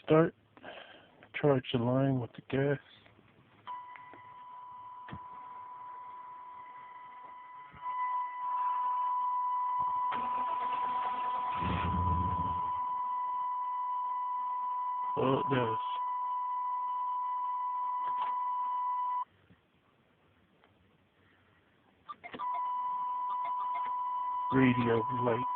start. Charge the line with the gas. Oh, it does. Radio light.